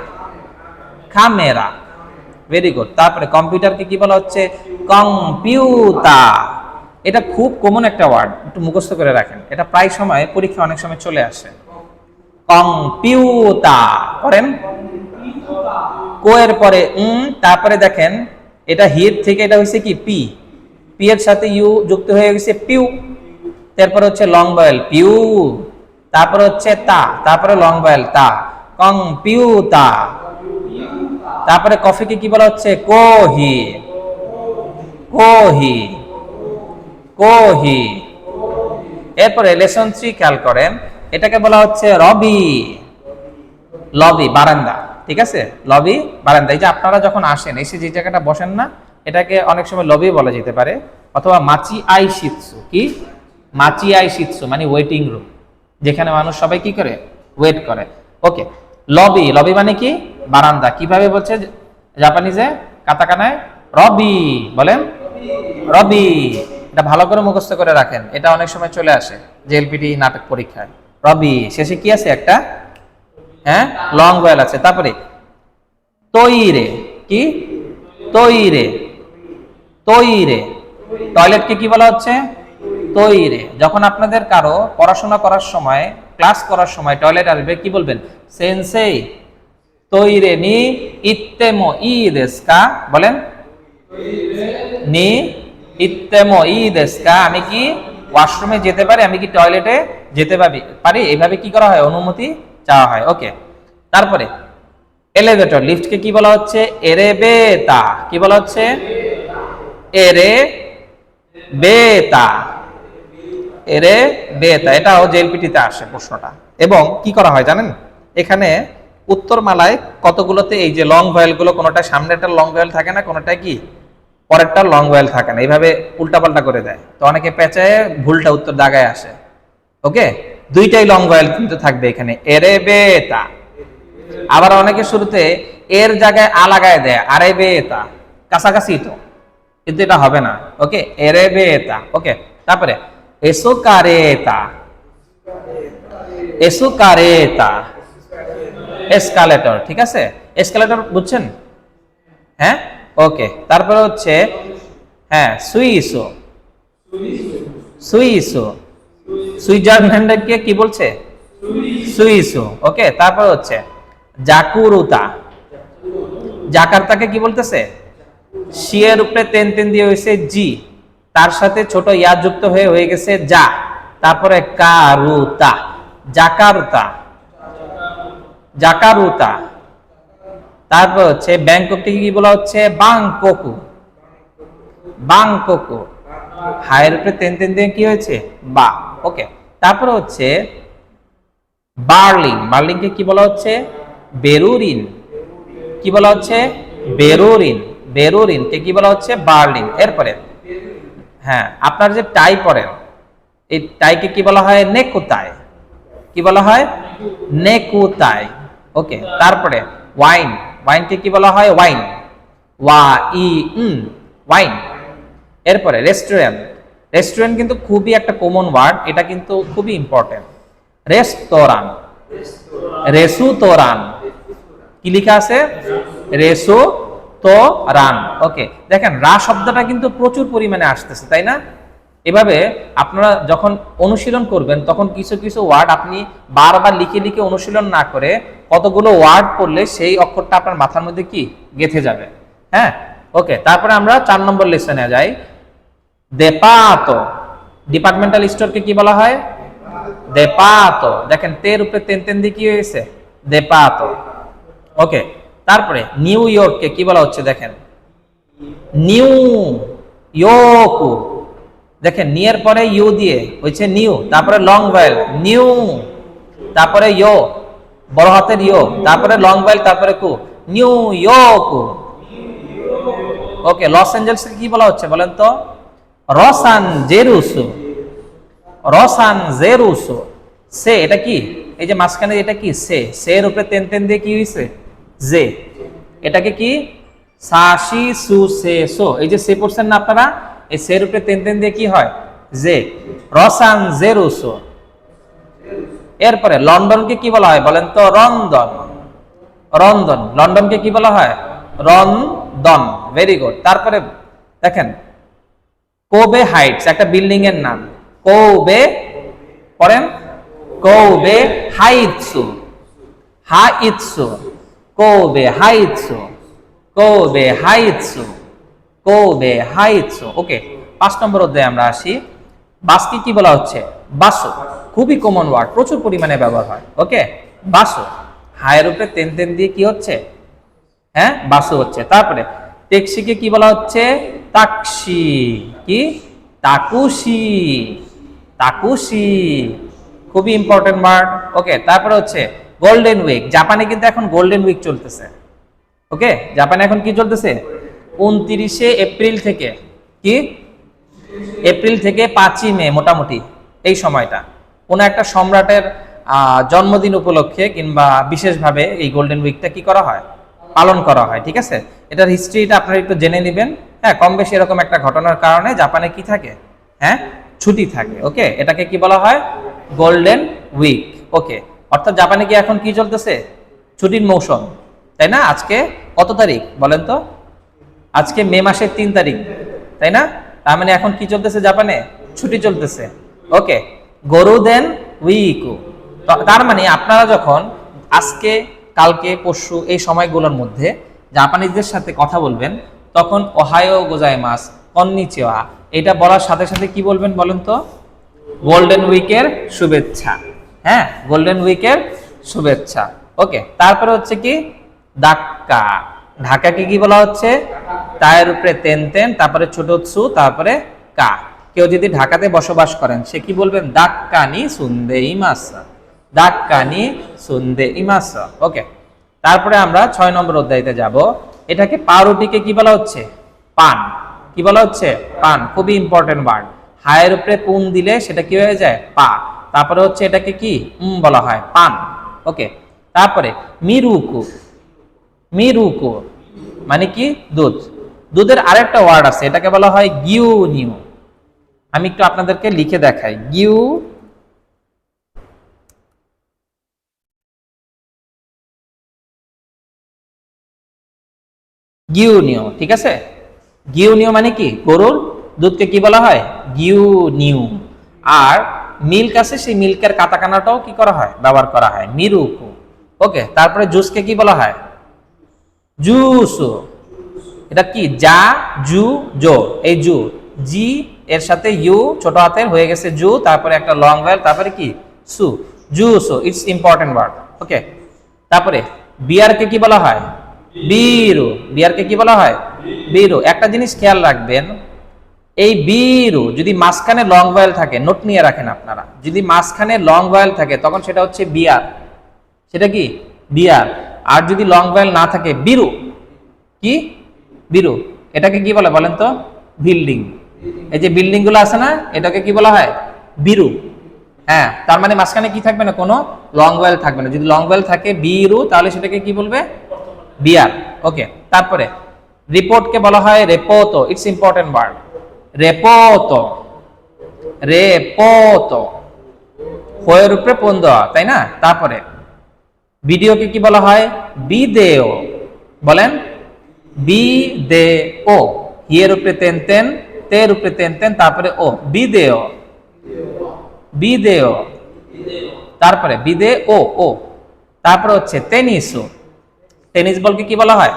A: খামেরা। Very good. তারপরে কম্পিউটারকে কি বলা হচ্ছে? কম্পিউটার। এটা খুব কমন একটা ওয়ার্ড, একটু মুখস্থ করে রাখেন, এটা প্রায় সময় পরীক্ষা অনেক সময় চলে আসে। কম্পিউটার। করেন কো এর পরে তারপরে দেখেন এটা হিট থেকে এটা হয়েছে কি? পি। পি এর সাথে ইউ যুক্ত হয়ে গেছে পিউ। তারপর হচ্ছে লং ভয়েল পিউ, তারপর হচ্ছে তা, তারপরে লং ভয়েল তা, কম্পিউটার। তারপরে কফিকে কি বলা হচ্ছে? কোহি। কোহি, কোহি। এরপরে লেসন 3 খেয়াল করেন। এটাকে বলা হচ্ছে রবি, লবি বারান্দা, ঠিক আছে, লবি বারান্দা। এই যে আপনারা যখন আসেন এসে যে জায়গাটা বসেন না, এটাকে অনেক সময় লবি বলা যেতে পারে, অথবা মাচি আই শিৎসু। কি মাচি আই শিৎসু মানে ওয়েটিং রুম, যেখানে মানুষ সবাই কি করে, ওয়েট করে। ওকে, লবি, লবি মানে কি বারান্দা। কিভাবে বলছে জাপানিজে কাতাকানায়? রবি, বলেন রবি। এটা ভালো করে মুখস্থ করে রাখেন, এটা অনেক সময় চলে আসে জেএলপিটি নাটক পরীক্ষায়। রবি শেষে কি আছে একটা, হ্যাঁ লং ভয়েল আছে। তারপরে তৈরে, কি তৈরে, তৈরে, টয়লেটকে কি বলা হচ্ছে, তৈরে। যখন আপনাদের কারো পড়াশোনা করার সময়, ক্লাস করার সময় টয়লেট আসবে, কি বলবেন? সেন্সেই তৈরে নি ইত্তেমো ই দেস্কা, বলেন নি ইত্তেমো ই দেস্কা, আমি কি ওয়াশরুমে যেতে পারি, আমি কি টয়লেটে যেতে পারি, এইভাবে কি করা হয়, অনুমতি চাওয়া হয়। ওকে, তারপরে এলিভেটর, লিফটকে কি বলা হচ্ছে? এরেবেতা। কি বলা হচ্ছে? এরে বেতা, এরে বেতা। এটাও জেএলপিটিতে আসে প্রশ্নটা। এবং কি করা হয় জানেন, এখানে উত্তরমালায় কতগুলোতে এই যে লং ভয়েল গুলো, কোনোটা সামনেটার লং ভয়েল থাকে না, কোনোটা কি পরেরটার লং ভয়েল থাকে না, এইভাবে উল্টাপাল্টা করে দেয়। তো অনেকে পেঁচায় ভুলটা উত্তর দাগায় আসে। ওকে, দুইটাই লং ভয়েল কিন্তু থাকবে এখানে, এরে বেতা। আবার অনেকে শুরুতে এর জায়গায় আ লাগায় দেয়, আরে বেতা, কাছাকাছি তো, কিন্তু এটা হবে না। ওকে, এরে বেতা। ওকে, তারপরে এসোকারেতা, এসোকারেতা, এসকালেটর, ঠিক আছে, এসকালেটর বুঝছেন? হ্যাঁ, ওকে। তারপরে হচ্ছে হ্যাঁ সুইসো, সুইসো, সুইজারল্যান্ডকে কি বলছে? সুইসো। ওকে, তারপর হচ্ছে জাকুরুতা, জাকার্তাকে কি বলতেছে? সি এর উপরে তেন তেন দিয়ে হয়েছে জি, তার সাথে ছোট ইয়া যুক্ত হয়ে গেছে যা, তারপরে কারুতা, জাকার্তা, জাকারুতা। তারপর হচ্ছে ব্যাংককটিকে কি বলা হচ্ছে? বাংককু, বাংককু, হায়ের উপরে তেন তেন দিয়ে কি হয়েছে? বা। ওকে, তারপর হচ্ছে বার্লিন, বার্লিনকে কি বলা হচ্ছে? বেরুরিন। কি বলা হচ্ছে? বেরুরিন, বেরুরিনকে কি বলা হচ্ছে? বার্লিন। এরপরে হ্যাঁ, আপনার যে টাই পরেন, এই টাইকে কি বলা হয়? নেকুতাই। কি বলা হয়? নেকুতাই। ওকে, তারপরে ওয়াইন, ওয়াইনকে কি বলা হয়? ওয়াইন, ওয়া ই ওয়াইন। এরপরে রেস্টুরেন্ট, রেস্টুরেন্ট কিন্তু খুবই একটা কমন ওয়ার্ড, এটা কিন্তু খুবই ইম্পর্টেন্ট। রেস্তোরাঁ, রেসুতোরান, কি লেখা আছে? রেসু তো রান। ওকে, দেখেন রা শব্দটা কিন্তু প্রচুর পরিমাণে আসতেছে, তাই না? এভাবে আপনারা যখন অনুশীলন করবেন, তখন কিছু কিছু ওয়ার্ড আপনি বারবার লিখে লিখে অনুশীলন না করে কতগুলো ওয়ার্ড পড়লে সেই অক্ষরটা আপনার মাথার মধ্যে কি গেঁথে যাবে। হ্যাঁ, ওকে। তারপরে আমরা 4 নম্বর লেসনে যাই। দেপাতো, ডিপার্টমেন্টাল স্টোরকে কি বলা হয়? দেপাতো। দেখেন তের উপরে তেন তেন দিয়ে কি হয়েছে? দেপাতো। ওকে, তারপরে নিউ ইয়র্ককে কি বলা হচ্ছে? দেখেন নিউ ইয়র্কু, দেখেন নি এর পরে ইউ দিয়ে হচ্ছে নিউ, তারপরে লং ভয়েল নিউ, তারপরে ইয়ো বড় হাতের ইয়ো, তারপরে লং ভয়েল, তারপরে কু, নিউ ইয়র্কু। ওকে, লস অ্যাঞ্জেলসকে কি বলা হচ্ছে বলেন তো? রসান জেরুসু, রসান জেরুসু। সে এটা কি? এই যে মাঝখানে এটা কি? সে, সে এর উপরে তেন তেন দিয়ে কি হইছে? জে। এটাকে কি? সাশি সু সে সো, এই যে সে পড়ছেন না আপনারা, এই সে এর উপরে তেন তেন দিয়ে কি হয়? জে, রসান জেরুসু। এরপরে লন্ডনকে কি বলা হয় বলেন তো? রন্দন, রন্দন। লন্ডনকে কি বলা হয়? রন্দন। Very good. তারপরে দেখেন কোবে হাইটস, একটা বিল্ডিং এর নাম। কোবে পড়েন, কোবে হাইটসু, হাইটসু, কোবে হাইটসু, কোবে হাইটসু, কোবে হাইটসু। ওকে, 5 নম্বর অধ্যায়ে আমরা আসি। বাসকে কি বলা হচ্ছে? বাসো, খুবই কমন ওয়ার্ড, প্রচুর পরিমাণে ব্যবহার হয়। ওকে, বাসো, হায়ের উপরে তেন তেন দিয়ে কি হচ্ছে? হ্যাঁ, বাসো হচ্ছে। তারপরে ট্যাক্সিকে কি বলা হচ্ছে? তাক্সি। কি? তাকুশি, তাকুশি, খুবই ইম্পর্টেন্ট ওয়ার্ড। ওকে, তারপরে হচ্ছে গোল্ডেন উইক। জাপানে কিন্তু এখন গোল্ডেন উইক চলতেছে। ওকে, জাপানে এখন কি চলতেছে? 29শে এপ্রিল থেকে কি এপ্রিল থেকে 5ই মে মোটামুটি এই সময়টা কোনো একটা সম্রাটের জন্মদিন উপলক্ষে কিংবা বিশেষভাবে এই গোল্ডেন উইকটা কি করা হয়? পালন করা হয়। ঠিক আছে, এটার হিস্ট্রিটা আপনারা একটু জেনে নেবেন। হ্যাঁ, কম বেশি এরকম একটা ঘটনার কারণে জাপানে কি থাকে? হ্যাঁ, ছুটি থাকে। ওকে, এটাকে কি বলা হয়? Golden week. ওকে, অর্থাৎ জাপানে কি এখন কি চলতেছে? ছুটির মৌসুম, তাই না? আজকে কত তারিখ বলেন তো? আজকে মে মাসের 3 তারিখ, তাই না? তার মানে এখন কি চলতেছে? জাপানে ছুটি চলতেছে। ওকে, গোরুদেন উইকু। তার মানে আপনারা যখন আজকে, কালকে, পরশু এই সময়গুলোর মধ্যে জাপানিজদের সাথে কথা বলবেন, তখন ওহায়ো গোজাইমাস, কন্নিচিওয়া এটা বলার সাথে সাথে কি বলবেন বলেন তো? গোল্ডেন উইকের শুভেচ্ছা। হ্যাঁ, গোল্ডেন উইকের শুভেচ্ছা। ওকে, তারপরে হচ্ছে কি? দাক্কা। ঢাকাকে কি বলা হচ্ছে? তায়ের উপরে তেন তেন, তারপরে ছোট সু, তারপরে কা। কেউ যদি ঢাকাতে বসবাস করেন সে কি বলবেন? দাক্কানি সুন্দে ইমাসা, দাক্কানি সুন্দে ইমাসা। ওকে, তারপরে আমরা 6 নম্বর অধ্যায়তে যাব। এটাকে পাউরুটিকে কি বলা হচ্ছে? পান। কি বলা হচ্ছে? পান। খুবই ইম্পর্টেন্ট ওয়ার্ড। হায়ের উপরে পুন দিলে সেটা কি হয়ে যায়? পা। তারপরে হচ্ছে এটাকে কি বলা হয়? পান। ওকে, তারপরে মিরুকু। মিরুকু মানে কি? দুধ। দুধের আরেকটা ওয়ার্ড আছে, এটাকে বলা হয় গিউ নিউ। আমি একটু আপনাদেরকে লিখে দেখাই। গিউ গিউ নিউ। ঠিক আছে, গিউ নিউ মানে কি? গরুর দুধকে কি বলা হয়? গিউ নিউ। আর মিল্ক আছে, সেই মিল্কের কাটাকানাটাও কি করা হয়? ব্যবহার করা হয়, মিরুকু। ওকে, তারপরে জুসকে কি বলা হয়? জুসু। এটা কি? যা জু জো, এই জু জি এর সাথে ইউ ছোট হাতের হয়ে গেছে জু, তারপরে একটা লং ভেল, তারপরে কি? সু, জুসু। It's important word. ওকে, তারপরে বিয়ারকে কি বলা হয়? বিরু। বিয়ারকে কি বলা হয়? বিরু। একটা জিনিস খেয়াল রাখবেন, এই বিরু যদি মাঝখানে লং ভয়েল থাকে, নোট নিয়ে রাখেন আপনারা, যদি মাঝখানে লং ভয়েল থাকে তখন সেটা হচ্ছে বিয়ার। সেটা কি? বিয়ার। আর যদি লং ভয়েল না থাকে, বিরু। কি? বিরু। এটাকে কি বলে বলেন তো? বিল্ডিং। এই যে বিল্ডিং গুলো আছে না, এটাকে কি বলা হয়? বিরু। হ্যাঁ, তার মানে মাঝখানে কি থাকবে না? কোনো লং ভয়েল থাকবে না। যদি লং ভয়েল থাকে বিরু, তাহলে সেটাকে কি বলবে? বিয়ার। ওকে, তারপরে রিপোর্টকে বলা হয় রেপোতো। ইটস ইম্পর্টেন্ট ওয়ার্ড, রেপোতো। রেপোতো, হয়ের উপরে পন দেওয়া, তাই না? তারপরে ভিডিওকে কি বলা হয়? বিদেও। বলেন, বিদেও। হিয়ের উপরে তেন তেন, তের উপরে তেন তেন, তারপরে ও, বিদেও। বিদেও। তারপরে বিদে ও ও। তারপরে হচ্ছে টেনিসো। টেনিস বলকে কি বলা হয়?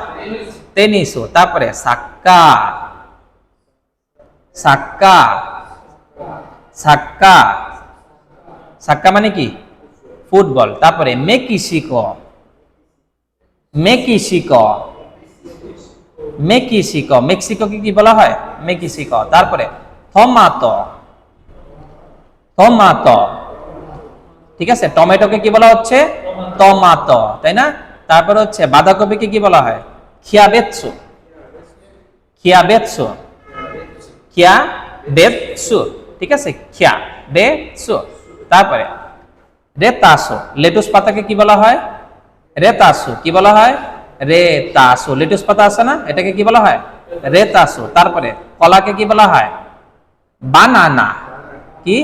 A: টেনিসো। তারপরে সাক্কা। সাক্কা। সাক্কা। সাক্কা মানে কি? ফুটবল। তারপরে মেক্সিকো। মেক্সিকো। মেক্সিকো। মেক্সিকোকে কি বলা হয়? মেক্সিকো। তারপরে টমাটো। টমাটো। ঠিক আছে, টমেটোকে কি বলা হচ্ছে? টমাটো, তাই না? তারপরে হচ্ছে বাঁধাকপিকে কি বলা হয়? খিয়াবেৎসু। খিয়াবেৎসু। খিয়াবেৎসু। ঠিক আছে, খিয়াবেৎসু। তারপরে রেতাসো। লেটুস পাতাকে কি বলা হয়? রেতাসু। কি বলা হয়? রেতাসু। লেটুস পাতা আছে না, এটাকে কি বলা হয়? রেতাসু। তারপরে কলাকে কি বলা হয়? বানানা। কি?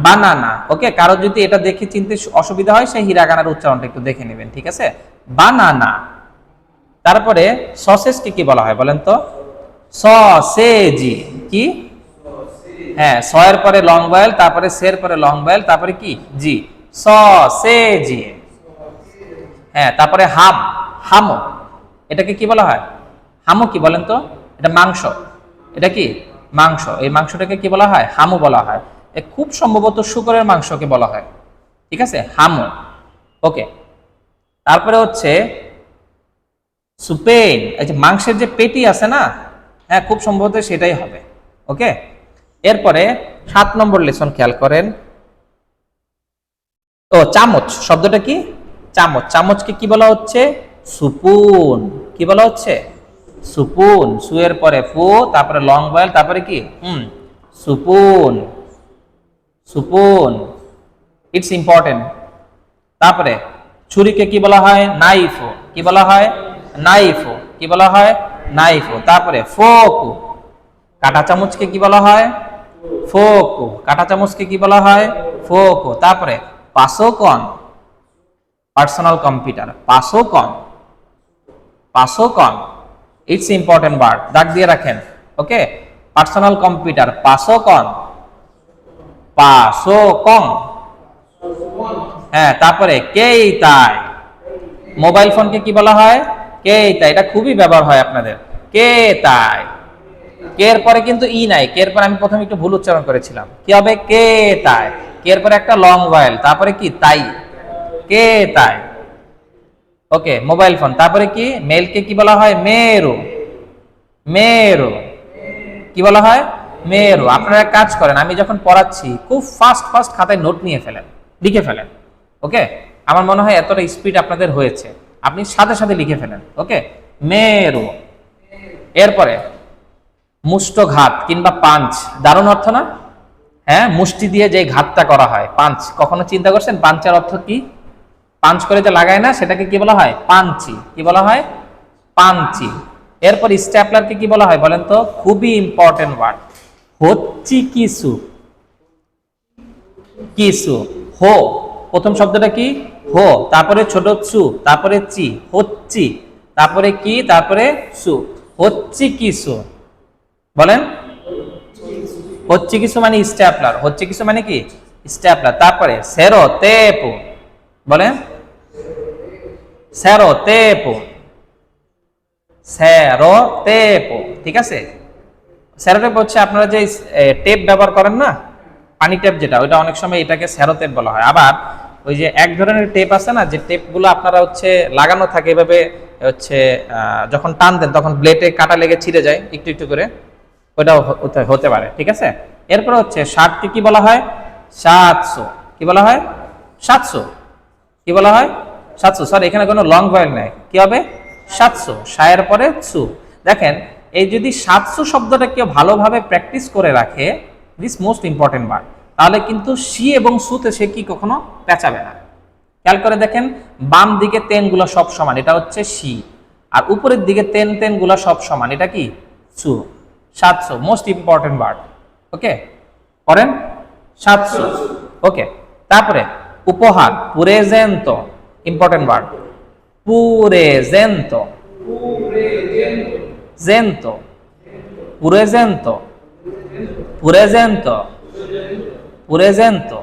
A: বানানা। ওকে, কারো যদি এটা দেখে চিনতে অসুবিধা হয়, সেই হিরাগানার উচ্চারণটা একটু দেখে নেবেন। ঠিক আছে, বানানা। তারপরে সসেজকে কি বলা হয় বলেন তো? সসেজি। কি? হ্যাঁ, স এর পরে লং ভয়েল, তারপরে সের পরে লং ভয়েল, তারপরে কি? জি, সসেজি। হ্যাঁ, তারপরে হাম। হামো। এটাকে কি বলা হয়? হামো কি বলেন তো? এটা মাংস। এটা কি? মাংস। এই মাংসটাকে কি বলা হয়? হামু বলা হয়। খুব সম্ভবত শুকরের মাংসকে বলা হয়। ঠিক আছে, হামু। ওকে, তারপরে হচ্ছে সুপেন। এই যে মাংসের যে পেটি আছে না, হ্যাঁ, খুব সম্ভবত সেটাই হবে। ওকে, এরপরে 7 নম্বর লেসন খেয়াল করেন। ও চামচ, শব্দটা কি? চামচ। চামচকে কি বলা হচ্ছে? সুপুন। কি বলা হচ্ছে? সুপুন। সুয়ের পরে ফু, তারপরে লং ভয়েল, তারপরে কি সুপুন। Supun, it's important. তারপরে ছুরিকে কি বলা হয়? নাইফো। কি বলা হয়? নাইফো। কি বলা হয়? নাইফো। তারপরে ফোকু। কাঁটা চামচকে কি বলা হয়? ফোকু। কাঁটা চামচকে কি বলা হয়? ফোকু। তারপরে পাসোকন, পার্সোনাল কম্পিউটার। পাসোকন, পাসোকন, ইটস ইম্পর্টেন্ট ওয়ার্ড, দাগ দিয়ে রাখেন। ওকে, পার্সোনাল কম্পিউটার পাসোকন, পাসোকন। হ্যাঁ, তারপরে কেইতাই, মোবাইল ফোনকে কি বলা হয়? কেইতাই। এটা খুবই ব্যবহার হয় আপনাদের, কেইতাই। কে এর পরে কিন্তু ই নাই, কে এর পরে আমি প্রথমে একটু ভুল উচ্চারণ করেছিলাম। কি হবে? কেইতাই। কে এর পরে একটা লং ভয়েল, তারপরে কি তাই, কেইতাই। ওকে, মোবাইল ফোন। তারপরে কি? মেলকে কি বলা হয়? মেরু। মেরু, কি বলা হয়? মেরু। আপনারা এক কাজ করেন, আমি যখন পড়াচ্ছি খুব ফাস্ট ফাস্ট খাতায় নোট নিয়ে ফেলেন, লিখে ফেলেন। ওকে, আমার মনে হয় এতটা স্পিড আপনাদের হয়েছে, আপনি সাথে সাথে লিখে ফেলেন। ওকে, মেরু। এরপরে মুষ্টঘাত কিংবা পাঞ্চ, দারুণ অর্থ না? হ্যাঁ, মুষ্টি দিয়ে যে ঘাতটা করা হয়, পাঞ্চ। কখনো চিন্তা করছেন পাঞ্চের অর্থ কি? পাঞ্চ করে যে লাগায় না, সেটাকে কি বলা হয়? পাঞ্চি। কি বলা হয়? পাঞ্চি। এরপর স্ট্যাপলারকে কি বলা হয় বলেন তো? খুবই ইম্পর্টেন্ট ওয়ার্ড, হচ্ছি কিছু। কিছু, হো। প্রথম শব্দটা কি? হো, তারপরে ছোট চু, তারপরে চি, হচ্ছি, তারপরে কি, তারপরে সু, হচ্ছি কিছু। বলেন, হচ্ছে কিছু মানে স্ট্যাপলার। হচ্ছে কিছু মানে কি? স্ট্যাপলার। তারপরে সেরো তেপো, বলেন, সেরো তেপো, সেরো তেপো। ঠিক আছে, সেরো টেপ হচ্ছে আপনারা যে টেপ ব্যবহার করেন না, পানি টেপ যেটা, ওইটা অনেক সময় এটাকে সেরো টেপ বলা হয়। আবার ওই যে এক ধরনের টেপ আছে না, যে টেপগুলো আপনারা হচ্ছে লাগানো থাকে এভাবে, হচ্ছে যখন টান দেন তখন ব্লেডে কাটা লেগে ছিঁড়ে যায় একটু একটু করে, ওইটাও হতে পারে। ঠিক আছে, এরপর হচ্ছে শার্টকে কি বলা হয়? সাতশো। কি বলা হয়? সাতশো। কি বলা হয়? সাতশো। সরি, এখানে কোনো লং ভয়েল নেই, কি হবে? সাতশো। সায়ের পরে সু। দেখেন, এই যদি সাতশো শব্দটা কেউ ভালোভাবে প্র্যাকটিস করে রাখে, দিস মোস্ট ইম্পর্টেন্ট ওয়ার্ড, তাহলে কিন্তু সি এবং সুতে সে কি কখনো পেঁচাবে না। খেয়াল করে দেখেন, বাম দিকে তেনগুলো সব সমান, এটা হচ্ছে সি। আর উপরের দিকে তেন তেনগুলো সব সমান, এটা কি? সু। সাতশো, মোস্ট ইম্পর্টেন্ট ওয়ার্ড। ওকে, করেন, সাতশো। ওকে, তারপরে উপহার, পুরেজেন্তো, ইম্পর্টেন্ট ওয়ার্ড, পুরেজেন্তো, জেন্তো, পুরেজেন্তো, পুরেজেন্তো, পুরেজেন্তো।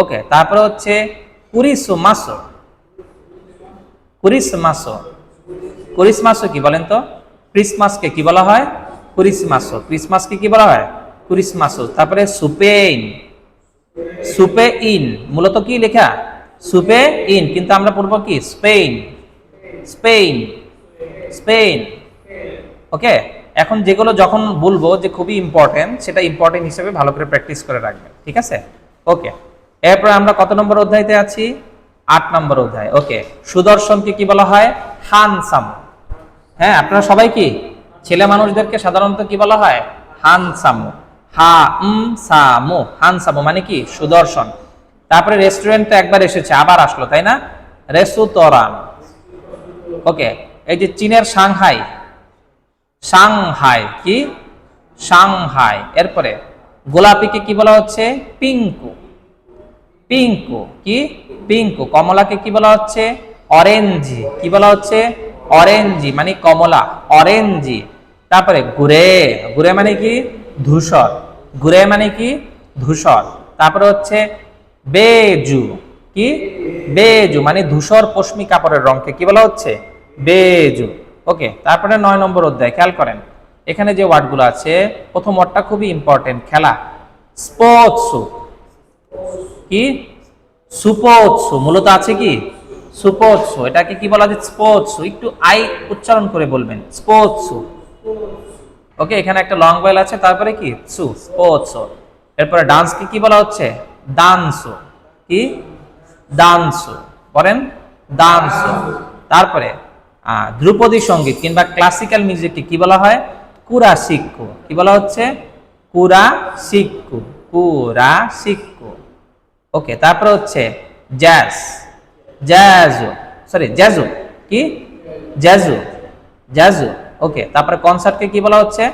A: ওকে, তারপরে হচ্ছে কুরিসমাসো। কুরিসমাসো, কুরিসমাসো কি বলেন তো? ক্রিসমাসকে কি বলা হয়? কুরিসমাসো। ক্রিসমাসকে কি বলা হয়? কুরিসমাসো। তারপরে সুপেইন, সুপে ইন, মূলত কি লেখা? সুপে ইন, কিন্তু আমরা পড়বো কি? Spain, Spain, Spain. ওকে, এখন যেগুলো যখন বলবো যে খুবই ইম্পর্টেন্ট, সেটা ইম্পর্টেন্ট হিসেবে ভালো করে প্র্যাকটিস করে রাখবেন। ঠিক আছে, ওকে। এরপর আমরা কত নম্বর অধ্যায়তে আছি? 8 নম্বর অধ্যায়। ওকে, সুদর্শনকে কি বলা হয়? হানসাম। হ্যাঁ, আপনারা সবাই কি, ছেলে মানুষদেরকে সাধারণত কি বলা হয়? হানসামু। সামু, হানসামু মানে কি? সুদর্শন। তারপরে রেস্টুরেন্টে একবার এসেছে, আবার আসলো, তাই না? রেস্তুতরান। ওকে, এই যে চীনের সাংহাই, সাংহাই কি? সাংহাই। এরপরে গোলাপিকে কি বলা হচ্ছে? পিঙ্কু। পিঙ্কু কি? পিঙ্কু। কমলাকে কি বলা হচ্ছে? অরেঞ্জি। কি বলা হচ্ছে? অরেঞ্জি মানে কমলা, অরেঞ্জি। তারপরে গুরে, গুরে মানে কি? ধূসর। গুরে মানে কি? ধূসর। তারপরে হচ্ছে বেজু, কি? বেজু মানে ধূসর পশমি কাপড়ের রঙকে কি বলা হচ্ছে? বেজু। ওকে, তারপরে 9 নম্বর অধ্যায়, খেয়াল করেন এখানে যে ওয়ার্ডগুলো আছে, প্রথম ওয়ার্ডটা খুবই ইম্পর্টেন্ট, খেলা। স্পোর্টস, কি? সুপোৎস, মূলত আছে কি? সুপোৎস। এটাকে কি বলা যায়? স্পোর্টস। একটু আই উচ্চারণ করে বলবেন, স্পোর্টস। ওকে, এখানে একটা লং ভয়েল আছে, তারপরে কি? সু, স্পোর্টস। এরপরে ডান্সকে কি বলা হচ্ছে? ডান্স। কি দানসু, বলেন দানসু। তারপরে ধ্রুপদী সঙ্গীত কিংবা ক্লাসিক্যাল মিউজিককে কি বলা হয়? কুরাশিক্কু। কি বলা হচ্ছে? কুরাশিক্কু, কুরাশিক্কু। ওকে, তারপরে হচ্ছে জ্যাজ, জ্যাজু, সরি জ্যাজু, কি জ্যাজু, জ্যাজু। ওকে, তারপরে কনসার্টকে কি বলা হচ্ছে?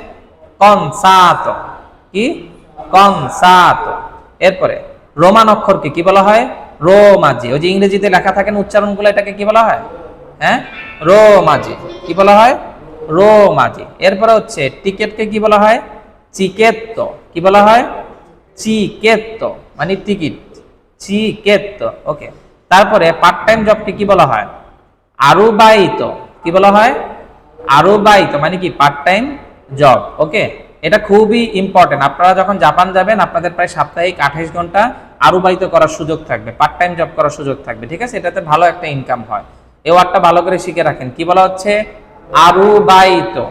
A: কনসার্টো, কি কনসার্টো। এরপরে রোমান অক্ষরকে কি বলা হয়? রোমাজি। ওই যে ইংরেজিতে লেখা থাকে না উচ্চারণগুলো, এটাকে কি বলা হয়? হ্যাঁ, রোমাজি। কি বলা হয়? রোমাজি। এরপরে হচ্ছে টিকেটকে কি বলা হয়? চিকেত্তো। কি বলা হয়? চিকেত্তো, মানে টিকিট, চিকেত্তো। ওকে, তারপরে পার্ট টাইম জবকে কি বলা হয়? আরুবাইতো। কি বলা হয়? আরুবাইতো, মানে কি পার্ট টাইম জব। ওকে, এটা খুবই ইম্পর্টেন্ট। আপনারা যখন জাপান যাবেন আপনাদের প্রায় সাপ্তাহিক 28 ঘন্টা আরুবাইতো করার সুযোগ থাকবে, পার্ট টাইম জব করার সুযোগ থাকবে। ঠিক আছে, এটাতে ভালো একটা ইনকাম হয়। এই ওয়ার্ডটা ভালো করে শিখে রাখেন। কি বলা হচ্ছে? আরুবাইতো,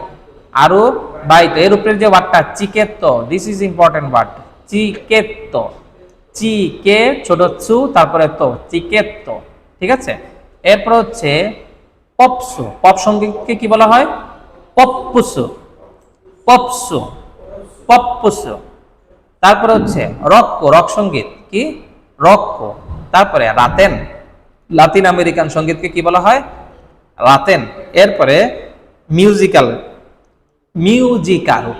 A: আরুবাইতো। এর উপরে যে ওয়ার্ডটা চিকেত্তো, দিস ইজ ইম্পর্টেন্ট ওয়ার্ড, চিকেত্তো, চিকে ছোট চু তারপরে তো, চিকেত্তো। ঠিক আছে, এরপর হচ্ছে পপসু। পপ সঙ্গীতকে কি বলা হয়? পপ্পুসু, পপসু, পপ্পুসু। তারপরে হচ্ছে রক্কো, রক সঙ্গীত, কি রক্কো। তারপরে রাতেন, লাতিন আমেরিকান সঙ্গীতকে কি বলা হয়? রাতেন। এরপরে মিউজিক্যাল, মিউজিকারো,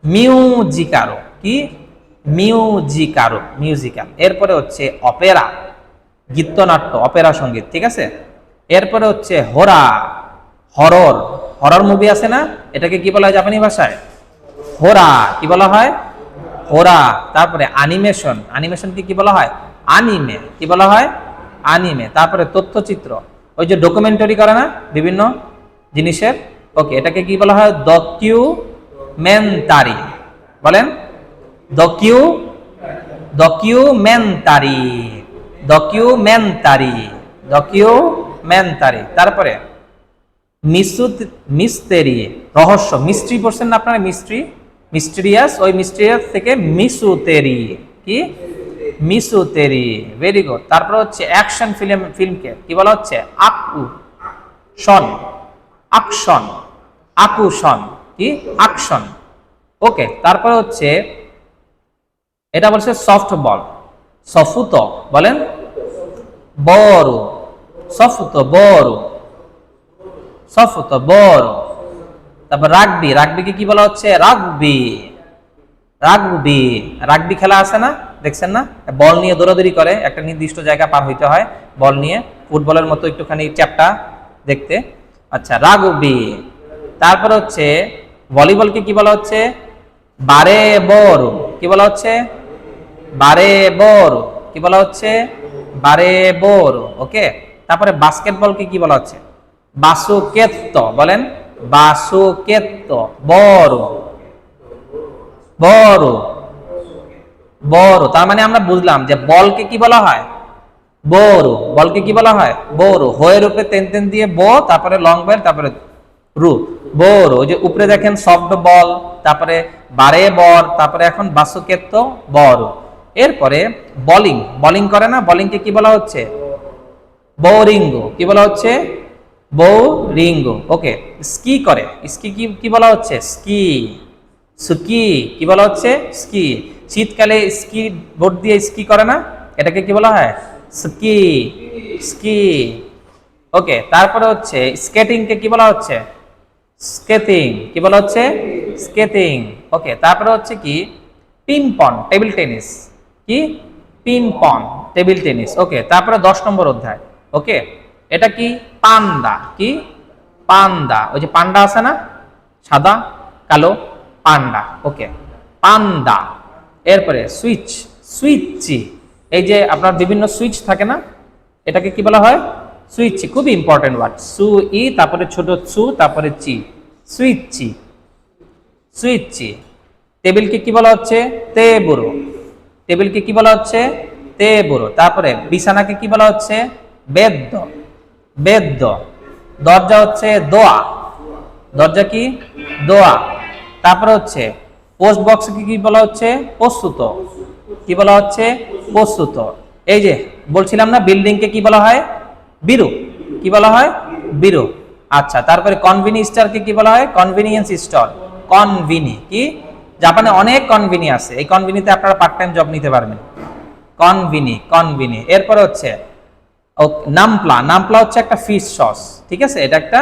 A: মিউজিকারো, কি মিউজিকারো, মিউজিক্যাল। এরপরে হচ্ছে অপেরা, গীতনাট্য, অপেরা সঙ্গীত। ঠিক আছে, এরপরে হচ্ছে হোরা, হরর, হরর মুভি আছে না, এটাকে কি বলা হয় জাপানি ভাষায়? হোরা। কি বলা হয়? হোরা। তারপরে অ্যানিমেশন, অ্যানিমেশনকে কি বলা হয়? আনিমে। কি বলা হয়? আনিমে। তারপরে তথ্যচিত্র, ওই যে ডকুমেন্টারি করে না বিভিন্ন জিনিসের, ওকে, এটাকে কি বলা হয়? ডকিউমেন্টারি। বলেন ডকিউ, ডকিউমেন্টারি, ডকিউমেন্টারি, ডকিউমেন্টারি। তারপরে মিস্তেরি, রহস্য, মিস্ট্রি পড়ছেন না আপনারা? মিস্ট্রি, মিস্টেরিয়াস, ওই মিস্টেরিয়াস থেকে মিসুতেরি, কি মিসুতেরি। Very good. তারপর হচ্ছে অ্যাকশন ফিল্ম, ফিল্মকে কি বলা হচ্ছে? আকু শন, আকশন, আকুশন, কি আকশন। ওকে, তারপরে হচ্ছে এটা বলছে সফট বল, সফুত, বলেন বড়, সফুত বড়, সফুত বড়। তারপর রাগবি, রাগবিকে কি বলা হচ্ছে? Rugby, rugby. রাগবি খেলা আছে না, দেখছেন না? বল নিয়ে দৌড়াদৌড়ি করে, একটা নির্দিষ্ট জায়গা পার হইতে হয় বল নিয়ে, ফুটবলের মতো একটুখানি চ্যাপটা দেখতে। আচ্ছা, রাগবি। তারপর হচ্ছে ভলিবলকে কি বলা হচ্ছে? বারে বড়। কি বলা হচ্ছে? বারে বড়। কি বলা হচ্ছে? বারে বড়। ওকে, তারপরে বাস্কেটবলকে কি বলা হচ্ছে? বাসুকেত্ত, বলেন বাসুকেত্ত, বড়, বড়, বড়। তার মানে আমরা বুঝলাম যে বলকে কি বলা হয়? বড়। বলকে কি বলা হয়? বড়। হোয়ের উপরে তেন তেন দিয়ে ব, তারপরে লং বেল, তারপরে রু, বড়। ওই যে উপরে দেখেন সফট বল, তারপরে বারে বর, তারপরে এখন বাসুকেত্ত, বড়। এরপরে বলিং, বলিং করে না, বলিংকে কি বলা হচ্ছে? বোরিঙ্গো। কি বলা হচ্ছে? বোরিঙ্গো। ওকে, স্কি করে, স্কি কি বলা হচ্ছে? Ski, ski. কি বলা হচ্ছে? স্কি। শীতকালে স্কি বোর্ড দিয়ে স্কি করে না, এটাকে কি বলা হয়? Ski, ski. ওকে, তারপরে হচ্ছে স্কেটিংকে কি বলা হচ্ছে? স্কেটিং। কি বলা হচ্ছে? স্কেটিং। ওকে, তারপরে হচ্ছে কি পিংপং, টেবিল টেনিস, কি পিংপং, টেবিল টেনিস। ওকে, তারপরে 10 নম্বর অধ্যায়। ওকে, এটা কি পান্ডা, কি পান্ডা, ওই যে পান্ডা আছে না, সাদা কালো পান্ডা। ওকে, পান্ডা। এরপরে সুইচ, সুইচি, এই যে আপনার বিভিন্ন সুইচ থাকে না, এটাকে কি বলা হয়? সুইচি। খুবই ইম্পর্টেন্ট ওয়ার্ড, সু ই, তারপরে ছোট সু, তারপরে চি, সুইচি, সুইচি। টেবিলকে কি বলা হচ্ছে? তেবুরো। টেবিলকে কি বলা হচ্ছে? তেবুরো। তারপরে বিছানাকে কি বলা হচ্ছে? বেদ্য, বেদ্য। দরজা হচ্ছে দোয়া, দরজা কি দোয়া। তারপরে হচ্ছে পোস্ট বক্সকে কি বলা হচ্ছে? প্রস্তুত। কি বলা হচ্ছে? প্রস্তুত। এই যে বলছিলাম না বিল্ডিংকে কি বলা হয়? বিরু। কি বলা হয়? বিরু। আচ্ছা, তারপরে কনভিনি স্টোরকে কি বলা হয়? Convenience store. কনভিনি কি? জাপানে অনেক কনভিনি আছে, এই কনভিনিতে আপনারা পার্ট টাইম জব নিতে পারবেন। কনভিনি, কনভিনি। এরপরে হচ্ছে নামপ্লা। নামপ্লা হচ্ছে একটা ফিশ সস, ঠিক আছে, এটা একটা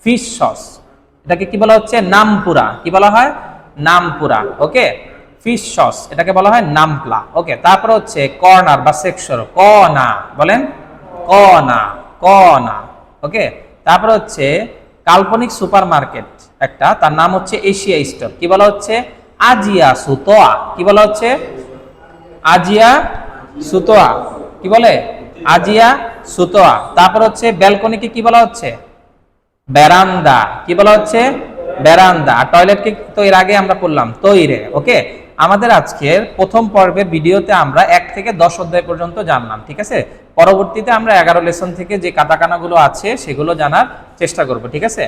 A: ফিশ সস। এটাকে কি বলা হচ্ছে? নামপুরা। কি বলা হয়? নামপুরা। ওকে, ফিশ সস, এটাকে বলা হয় নামপ্লা। ওকে, তারপর হচ্ছে কর্নার বা সেকশন, কনা বলেন, কনা, কনা। ওকে, তারপর হচ্ছে কাল্পনিক সুপার মার্কেট একটা, তার নাম হচ্ছে এশিয়া স্টোর। কি বলা হচ্ছে? আজিয়া সুতোয়া। কি বলা হচ্ছে? আজিয়া সুতোয়া। কি বলে? আজিয়া সুতোয়া। তারপর হচ্ছে ব্যালকনিকে কি বলা হচ্ছে? বেরান্দা। কি বলা হচ্ছে? বেরান্দা। আর টয়লেটকে তো এর আগে আমরা পড়লাম তৈরে। ওকে, আমাদের আজকের প্রথম পর্বের ভিডিওতে আমরা 1 থেকে 10 অধ্যায় পর্যন্ত জানলাম, ঠিক আছে। পরবর্তীতে আমরা 11 লেসন থেকে যে কাটাকানাগুলো আছে সেগুলো জানার চেষ্টা করব, ঠিক আছে।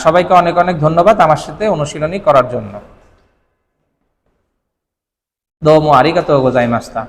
A: সবাইকে অনেক অনেক ধন্যবাদ আমার সাথে অনুশীলনী করার জন্য। দোমো আরিগাতো গোজাইমাস্তা।